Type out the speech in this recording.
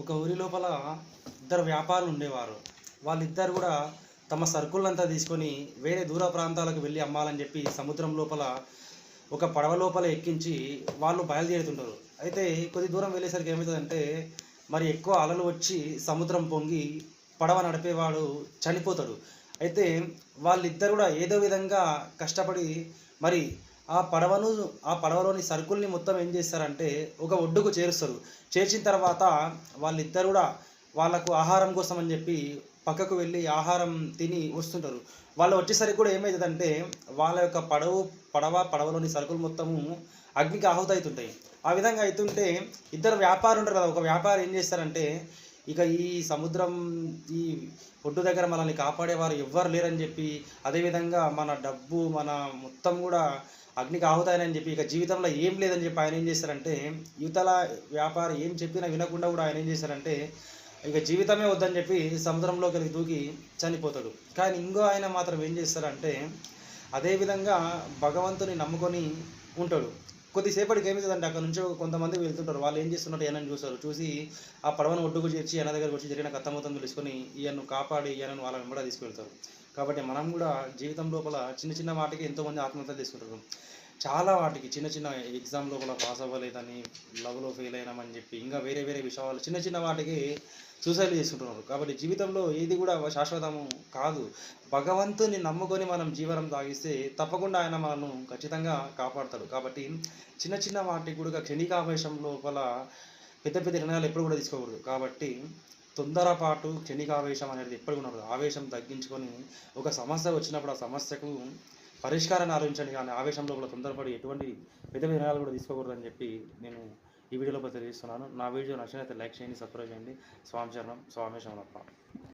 ఒక ఊరి లోపల ఇద్దరు వ్యాపారులు ఉండేవారు. వాళ్ళిద్దరు కూడా తమ సరుకులంతా తీసుకొని వేరే దూర ప్రాంతాలకు వెళ్ళి అమ్మాలని చెప్పి సముద్రం లోపల ఒక పడవ లోపల ఎక్కించి వాళ్ళు బయలుదేరుతుంటారు. అయితే కొద్ది దూరం వెళ్ళేసరికి ఏమవుతుందంటే మరి ఎక్కువ అలలు వచ్చి సముద్రం పొంగి పడవ నడిపేవాడు చనిపోతాడు. అయితే వాళ్ళిద్దరు కూడా ఏదో విధంగా కష్టపడి మరి ఆ పడవలోని సరుకుల్ని మొత్తం ఏం చేస్తారంటే ఒక ఒడ్డుకు చేరుస్తారు. చేర్చిన తర్వాత వాళ్ళిద్దరు కూడా వాళ్ళకు ఆహారం కోసం అని చెప్పి పక్కకు వెళ్ళి ఆహారం తిని వస్తుంటారు. వాళ్ళు వచ్చేసరికి కూడా ఏమైతుందంటే వాళ్ళ యొక్క పడవలోని సరుకులు మొత్తము అగ్నికి ఆహుతవుతుంటాయి. ఆ విధంగా అయితుంటే ఇద్దరు వ్యాపారులు ఉంటారు కదా! ఒక వ్యాపారి ఏం చేస్తారంటే ఇక ఈ సముద్రం ఈ ఒడ్డు దగ్గర మనల్ని కాపాడేవారు ఎవ్వరు లేరని చెప్పి, అదేవిధంగా మన డబ్బు మన మొత్తం కూడా అగ్నికి ఆహుతాయనని చెప్పి ఇక జీవితంలో ఏం లేదని చెప్పి ఆయన ఏం చేస్తారంటే యువతల వ్యాపారి ఏం చెప్పినా వినకుండా కూడా ఆయన ఏం చేస్తారంటే ఇక జీవితమే వద్దని చెప్పి సముద్రంలోకి వెళ్ళి దూకి చనిపోతాడు. కానీ ఇంకో ఆయన మాత్రం ఏం చేస్తారంటే అదేవిధంగా భగవంతుని నమ్ముకొని ఉంటాడు. కొద్దిసేపటికి ఏమవుతుందంటే అక్కడ నుంచి కొంతమంది వెళ్తుంటారు. వాళ్ళు ఏం చేస్తున్నట్టు ఈయనను చూస్తారు. చూసి ఆ పడవను ఒడ్డుకు చేర్చి ఈయన దగ్గరకు వచ్చి జరిగిన కథ మొత్తం తెలుసుకొని ఈయనను కాపాడి ఈయనను వాళ్ళ వెంబడ తీసుకువెళ్తారు. కాబట్టి మనం కూడా జీవితం లోపల చిన్న చిన్న వాటికి ఎంతోమంది ఆత్మహత్యలు తీసుకుంటారు. చాలా వాటికి చిన్న చిన్న ఎగ్జామ్ లోపల పాస్ అవ్వలేదని, లవ్లో ఫెయిల్ అయినామని చెప్పి ఇంకా వేరే వేరే విషయాలు చిన్న చిన్న వాటికి సూసైడ్ చేసుకుంటున్నారు. కాబట్టి జీవితంలో ఏది కూడా శాశ్వతము కాదు. భగవంతుని నమ్ముకొని మనం జీవనం సాగిస్తే తప్పకుండా ఆయన మనల్ని ఖచ్చితంగా కాపాడతాడు. కాబట్టి చిన్న చిన్న వాటికి కూడా క్షణికావేశం లోపల పెద్ద పెద్ద నిర్ణయాలు ఎప్పుడు కూడా తీసుకోకూడదు. కాబట్టి తొందరపాటు క్షణికావేశం అనేది ఎప్పుడు ఉండదు. ఆవేశం తగ్గించుకొని ఒక సమస్య వచ్చినప్పుడు ఆ సమస్యకు పరిష్కారాన్ని ఆలోచించండి. కానీ ఆవేశం లోపల తొందరపడి ఎటువంటి పెద్ద పెద్ద నిర్ణయాలు కూడా తీసుకోకూడదని చెప్పి నేను ఈ వీడియోలో తెలియజేస్తున్నాను. నా వీడియో నచ్చినట్లయితే లైక్ చేయండి, సబ్స్క్రైబ్ చేయండి. స్వామి శరణం, స్వామి శరణప్ప.